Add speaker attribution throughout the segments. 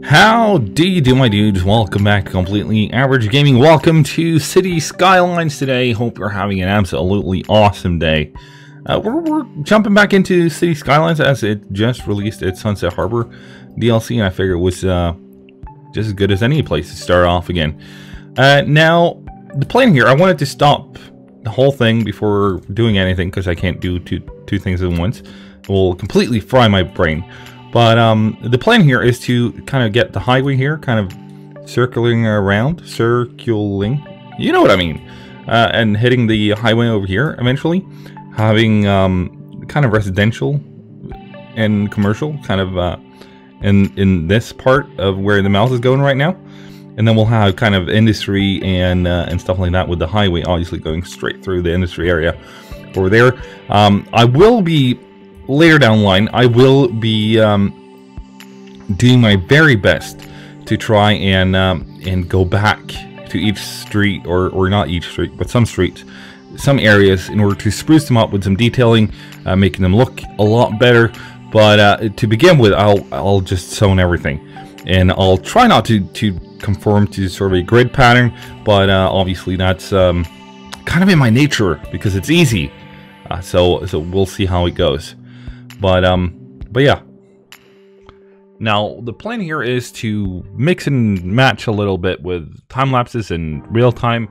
Speaker 1: How do you do, my dudes? Welcome back to Completely Average Gaming. Welcome to Cities Skylines today. Hope you're having an absolutely awesome day. We're jumping back into Cities Skylines as it just released its Sunset Harbor DLC, and I figured it was just as good as any place to start off again. Now, the plan here, I wanted to stop the whole thing before doing anything because I can't do two things at once. It will completely fry my brain. But the plan here is to kind of get the highway here, kind of circling, you know what I mean, and hitting the highway over here eventually, having kind of residential and commercial kind of in this part of where the mouse is going right now, and then we'll have kind of industry and stuff like that with the highway obviously going straight through the industry area over there. I will be later down the line, I will be doing my very best to try and go back to each street, or not each street, but some streets, some areas, in order to spruce them up with some detailing, making them look a lot better. But to begin with, I'll just zone everything, and I'll try not to conform to sort of a grid pattern. But obviously that's kind of in my nature because it's easy. So we'll see how it goes. But yeah. Now the plan here is to mix and match a little bit with time lapses and real time.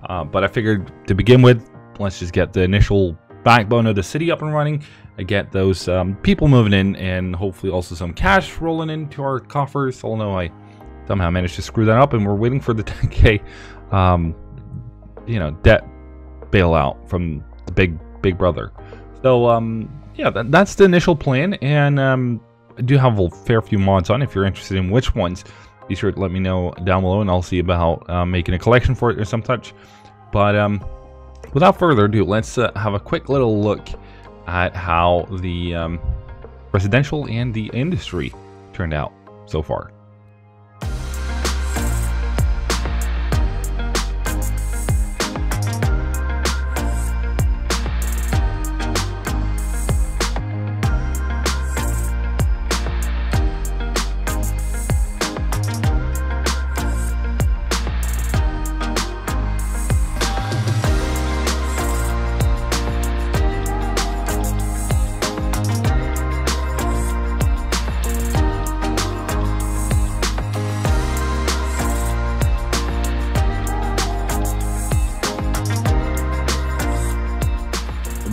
Speaker 1: But I figured to begin with, let's just get the initial backbone of the city up and running, and get those people moving in, and hopefully also some cash rolling into our coffers. Although I somehow managed to screw that up, and we're waiting for the 10K, debt bailout from the big brother. So yeah, that's the initial plan, and I do have a fair few mods on. If you're interested in which ones, be sure to let me know down below, and I'll see about making a collection for it or some such. But without further ado, let's have a quick little look at how the residential and the industry turned out so far.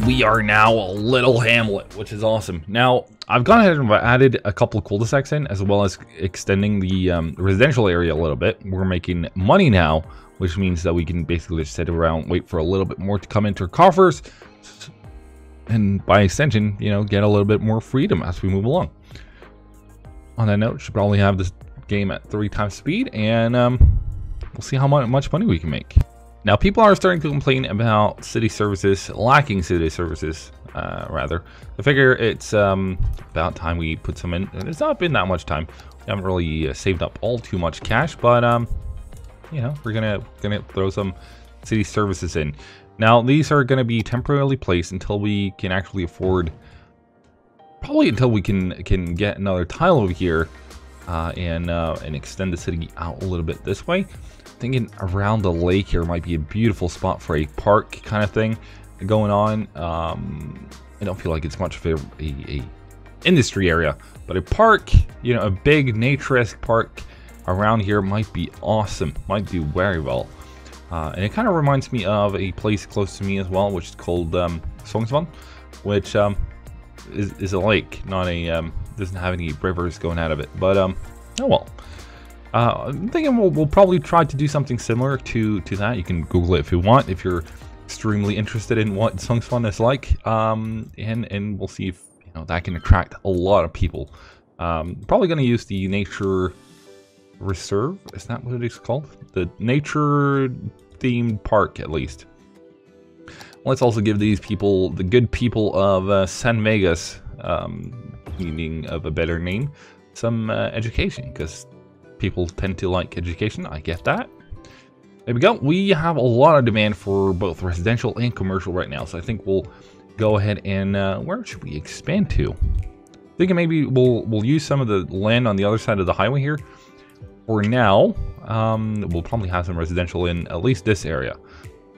Speaker 1: We are now a little hamlet, which is awesome. Now, I've gone ahead and added a couple of cul-de-sacs in, as well as extending the residential area a little bit. We're making money now, which means that we can basically just sit around, wait for a little bit more to come into our coffers, and by extension, get a little bit more freedom as we move along. On that note, should probably have this game at 3 times speed, and we'll see how much money we can make. Now, people are starting to complain about city services, lacking city services, rather. I figure it's about time we put some in, and it's not been that much time. We haven't really saved up all too much cash, but we're gonna throw some city services in. Now, these are gonna be temporarily placed until we can actually afford, probably until we can get another tile over here, and extend the city out a little bit this way. Thinking around the lake here might be a beautiful spot for a park kind of thing going on. I don't feel like it's much of a industry area, but a park, a big nature-esque park around here might be awesome, might do very well. And it kind of reminds me of a place close to me as well, which is called Songsvan, which is a lake, not a doesn't have any rivers going out of it, but oh well. I'm thinking we'll probably try to do something similar to that. You can Google it if you want, if you're extremely interested in what Songsvan is like, and we'll see if that can attract a lot of people. Probably going to use the nature reserve. Is that what it is called? The nature themed park, at least. Let's also give these people, the good people of San Vegas, meaning of a better name, some education, because people tend to like education. I get that. There we go. We have a lot of demand for both residential and commercial right now, so I think we'll go ahead and where should we expand to? Thinking maybe we'll use some of the land on the other side of the highway here. For now, we'll probably have some residential in at least this area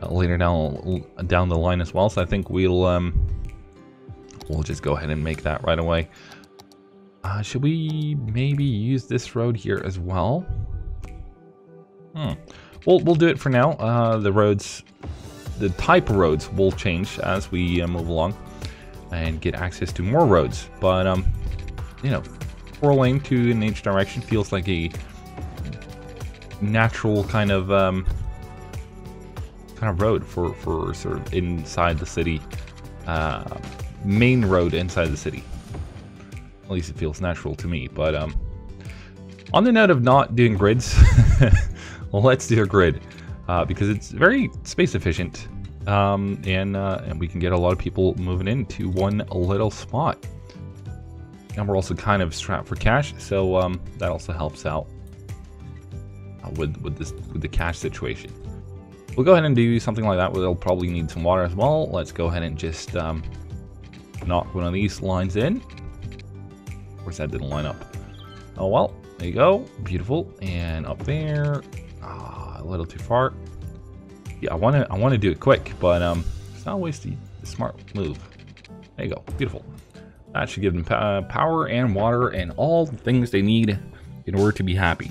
Speaker 1: later down the line as well. So I think we'll just go ahead and make that right away. Should we maybe use this road here as well? We'll do it for now. The type of roads will change as we move along and get access to more roads. But you know, 4-lane to in each direction feels like a natural kind of road for sort of inside the city, main road inside the city. At least it feels natural to me. But on the note of not doing grids, well, let's do a grid because it's very space efficient, and we can get a lot of people moving into one little spot. And we're also kind of strapped for cash, so that also helps out with the cash situation. We'll go ahead and do something like that. We'll probably need some water as well. Let's go ahead and just knock one of these lines in. Of course, that didn't line up. Oh well, there you go. Beautiful. And up there, a little too far. Yeah, I want to do it quick, but it's not always the smart move. There you go. Beautiful. That should give them power and water and all the things they need in order to be happy.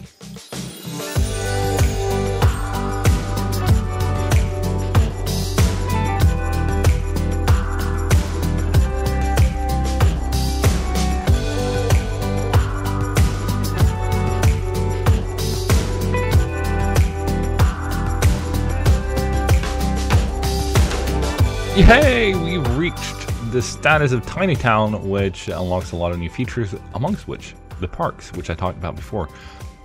Speaker 1: Yay! We've reached the status of Tiny Town, which unlocks a lot of new features, amongst which the parks, which I talked about before.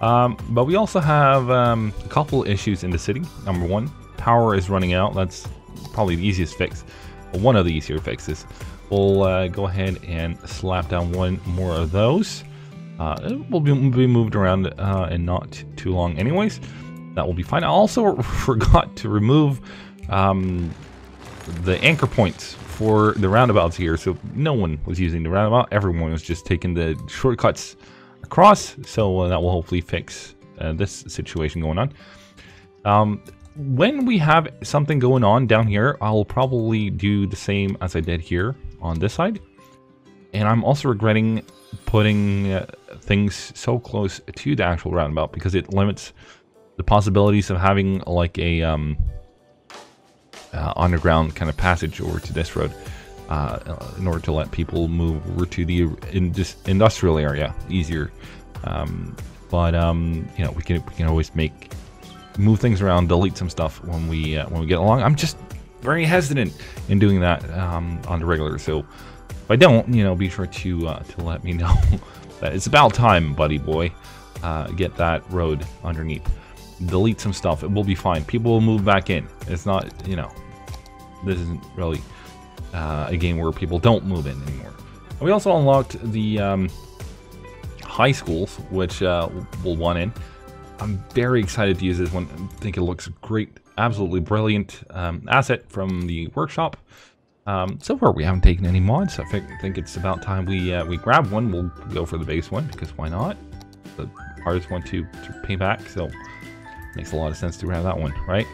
Speaker 1: But we also have a couple issues in the city. Number one, power is running out. That's probably the easiest fix. One of the easier fixes. We'll go ahead and slap down one more of those. It will be moved around in not too long anyways. That will be fine. I also forgot to remove the anchor points for the roundabouts here, so no one was using the roundabout. Everyone was just taking the shortcuts across, so that will hopefully fix this situation going on. When we have something going on down here, I'll probably do the same as I did here on this side. And I'm also regretting putting things so close to the actual roundabout because it limits the possibilities of having like a underground kind of passage over to this road in order to let people move over to the industrial area easier. But you know, we can always move things around, delete some stuff when we get along. I'm just very hesitant in doing that on the regular. So if I don't, you know, be sure to let me know that it's about time, buddy boy. Get that road underneath. Delete some stuff. It will be fine. People will move back in. It's not, you know, this isn't really a game where people don't move in anymore. We also unlocked the high schools, which we'll want in. I'm very excited to use this one. I think it looks great. Absolutely brilliant asset from the workshop. So far, we haven't taken any mods. I think it's about time we grab one. We'll go for the base one because why not? The hardest one to pay back, so makes a lot of sense to grab that one, right?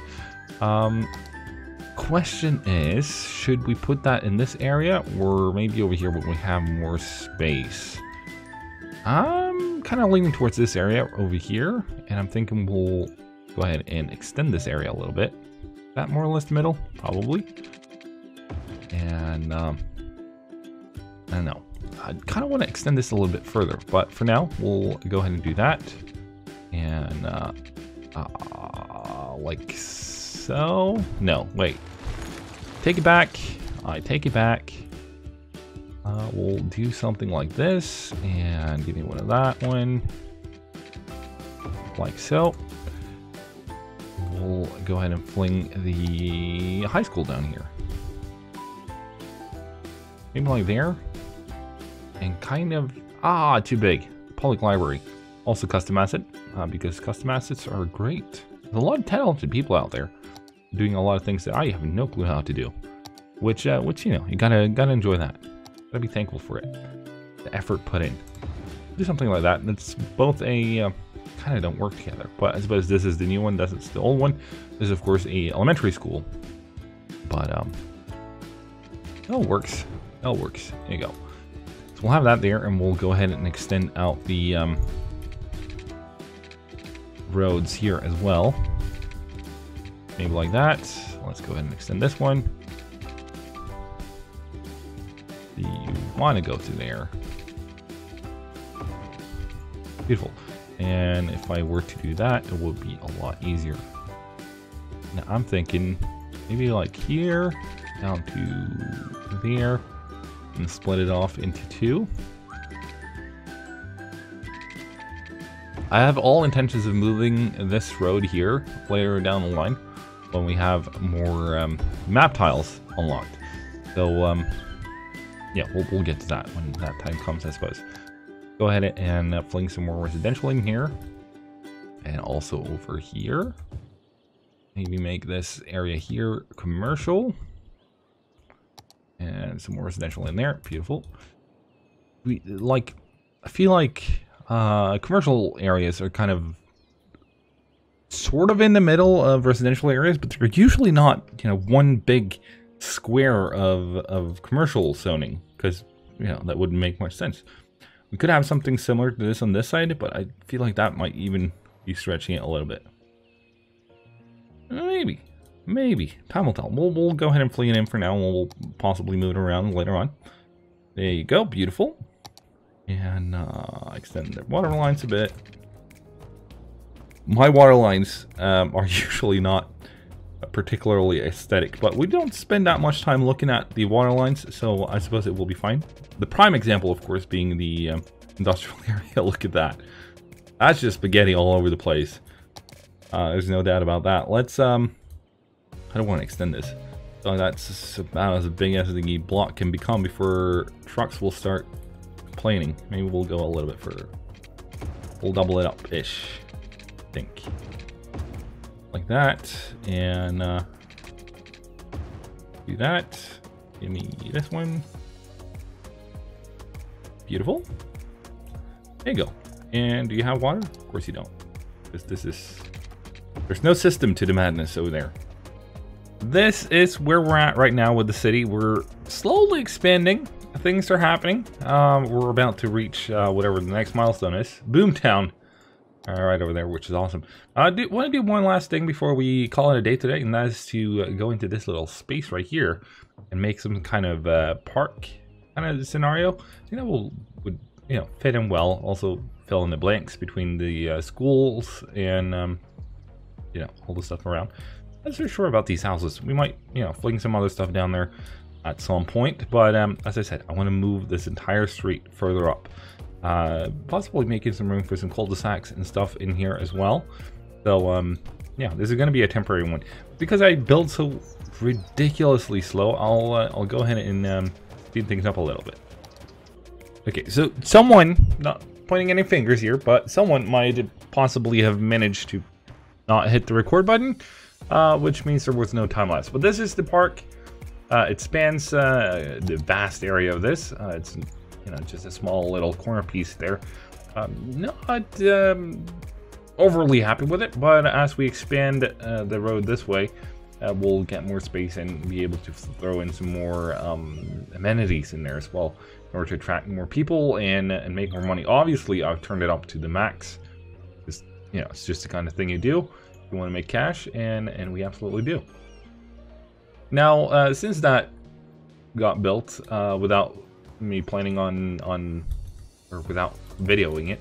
Speaker 1: Question is, should we put that in this area or maybe over here when we have more space? I'm kind of leaning towards this area over here, and I'm thinking we'll go ahead and extend this area a little bit. Is that more or less the middle? Probably. And I don't know. I kind of want to extend this a little bit further, but for now, we'll go ahead and do that. And like so. No, wait. Take it back. I take it back. We'll do something like this, and give me one of that one, like so. We'll go ahead and fling the high school down here. Maybe like there. And kind of, too big. Public library. Also custom asset, because custom assets are great. There's a lot of talented people out there doing a lot of things that I have no clue how to do. Which you know, you gotta enjoy that. Gotta be thankful for it. the effort put in. Do something like that. It's both a kind of don't work together, but I suppose this is the new one. That's the old one. This is of course a elementary school, but it all works. It all works. There you go. So we'll have that there, and we'll go ahead and extend out the roads here as well. Maybe like that. Let's go ahead and extend this one. You want to go to there. Beautiful. And if I were to do that, it would be a lot easier. Now I'm thinking maybe like here down to there and split it off into two. I have all intentions of moving this road here later down the line when we have more map tiles unlocked. So yeah, we'll get to that when that time comes, I suppose. Go ahead and fling some more residential in here, and also over here. Maybe make this area here commercial, and some more residential in there. Beautiful. I feel like commercial areas are kind of sort of in the middle of residential areas, but they're usually not, you know, one big square of commercial zoning, because, you know, that wouldn't make much sense. We could have something similar to this on this side, but I feel like that might even be stretching it a little bit. Maybe. Time will tell. We'll go ahead and fling it in for now, and we'll possibly move it around later on. There you go. Beautiful. And extend the water lines a bit. My water lines are usually not particularly aesthetic, but we don't spend that much time looking at the water lines, so I suppose it will be fine. The prime example, of course, being the industrial area. Look at that. That's just spaghetti all over the place. There's no doubt about that. Let's, I don't want to extend this. So that's about as big as the block can become before trucks will start complaining. Maybe we'll go a little bit further. We'll double it up-ish, I think. Like that, and do that. Give me this one. Beautiful. There you go. And do you have water? Of course you don't, because this is, there's no system to the madness over there. This is where we're at right now with the city. We're slowly expanding. Things are happening. We're about to reach whatever the next milestone is. Boomtown. Right over there, which is awesome. I want to do one last thing before we call it a day today, and that is to go into this little space right here and make some kind of park kind of scenario. You know, would you know, fit in well. Also fill in the blanks between the schools and you know, all the stuff around. I'm not so sure about these houses. We might, you know, fling some other stuff down there at some point, but as I said, I want to move this entire street further up. Possibly making some room for some cul-de-sacs and stuff in here as well. So yeah, this is going to be a temporary one because I build so ridiculously slow. I'll go ahead and speed things up a little bit. Okay, so someone, not pointing any fingers here, but someone might possibly have managed to not hit the record button, which means there was no time lapse. But this is the park. It spans the vast area of this. It's, you know, just a small little corner piece there. Not overly happy with it, but as we expand the road this way, we'll get more space and be able to throw in some more amenities in there as well in order to attract more people and make more money. Obviously, I've turned it up to the max. It's, you know, it's just the kind of thing you do. You want to make cash, and we absolutely do. Now, since that got built without me planning on or without videoing it,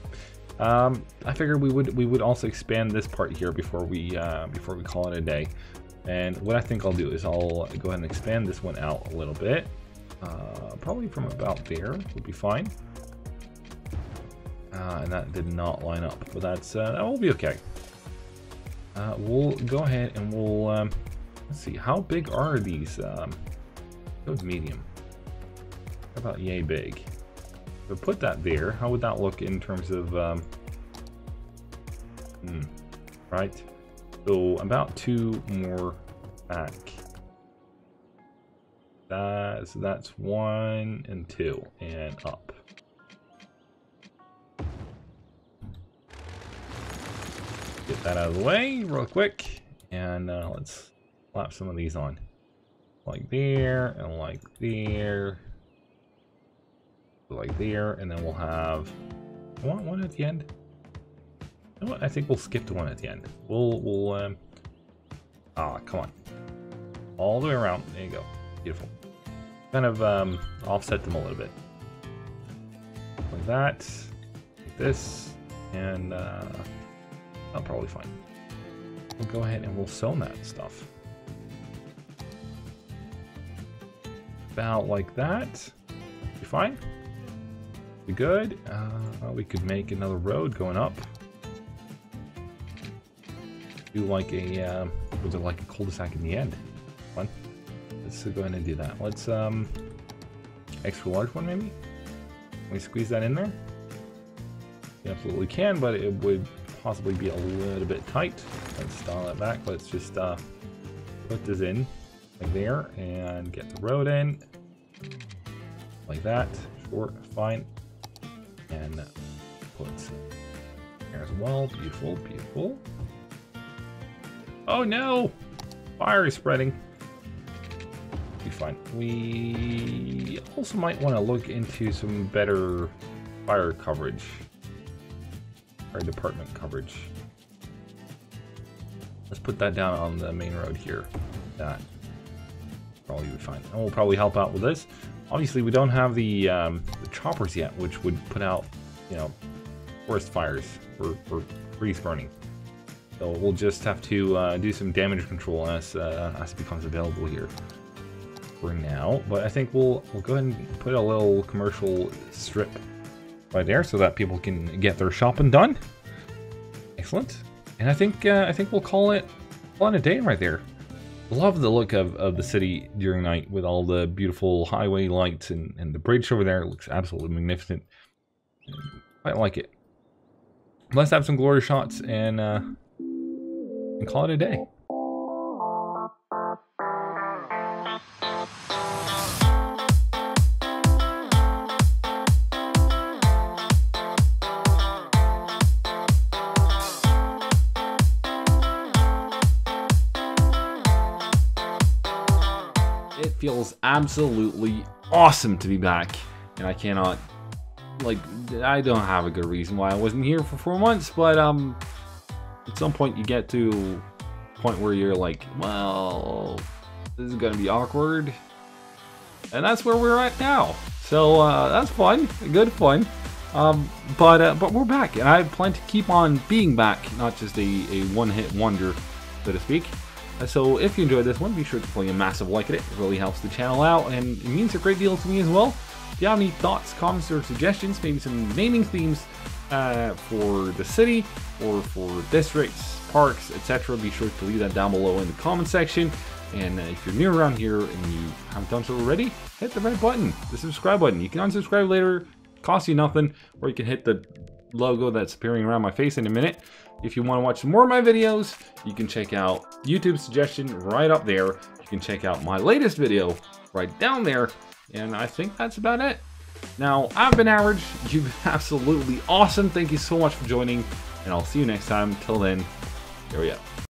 Speaker 1: I figured we would also expand this part here before we call it a day. And what I think I'll do is I'll go ahead and expand this one out a little bit, probably from about there would be fine. And that did not line up, but that's that will be okay. We'll go ahead and we'll let's see, how big are these? Go medium. How about yay big? So put that there. How would that look in terms of right? So about 2 more back. So that's 1 and 2 and up. Get that out of the way real quick. And let's slap some of these on. Like there, and like there. Like there, and then we'll have... I want one at the end. You know what? I think we'll skip to one at the end. We'll come on. All the way around. There you go. Beautiful. Kind of offset them a little bit. Like that. Like this. And I'm probably fine. We'll go ahead and we'll sew that stuff. About like that. Be fine. Be good. We could make another road going up. Do like a was it like a cul-de-sac in the end? Fun. Let's go ahead and do that. Let's extra large one maybe. Can we squeeze that in there? You absolutely can, but it would possibly be a little bit tight. Let's dial that back. Let's just put this in like there and get the road in like that. Sure, fine. And put there as well. Beautiful, beautiful. Oh no! Fire is spreading. Be fine. We also might want to look into some better fire coverage. Fire department coverage. Let's put that down on the main road here. That probably be fine. And we'll probably help out with this. Obviously, we don't have the choppers yet, which would put out, you know, forest fires or trees burning. So we'll just have to do some damage control as it becomes available here for now. But I think we'll go ahead and put a little commercial strip right there so that people can get their shopping done. Excellent. And I think we'll call it a day right there. Love the look of the city during night with all the beautiful highway lights and the bridge over there. It looks absolutely magnificent. I like it. Let's have some glory shots and call it a day. It feels absolutely awesome to be back, and I cannot, like, I don't have a good reason why I wasn't here for 4 months, but at some point you get to a point where you're like, well, this is gonna be awkward, and that's where we're at now. So that's fun, good fun. But we're back, and I plan to keep on being back, not just a one-hit wonder, so to speak. So if you enjoyed this one, be sure to play a massive like at it. It really helps the channel out, and it means a great deal to me as well. If you have any thoughts, comments, or suggestions, maybe some naming themes for the city or for districts, parks, etc., be sure to leave that down below in the comment section. And if you're new around here and you haven't done so already, hit the red button, the subscribe button. You can unsubscribe later, costs you nothing, or you can hit the logo that's appearing around my face in a minute. If you want to watch some more of my videos, you can check out YouTube suggestion right up there. You can check out my latest video right down there. And I think that's about it. Now, I've been Average. You've been absolutely awesome. Thank you so much for joining. And I'll see you next time. Till then, here we go.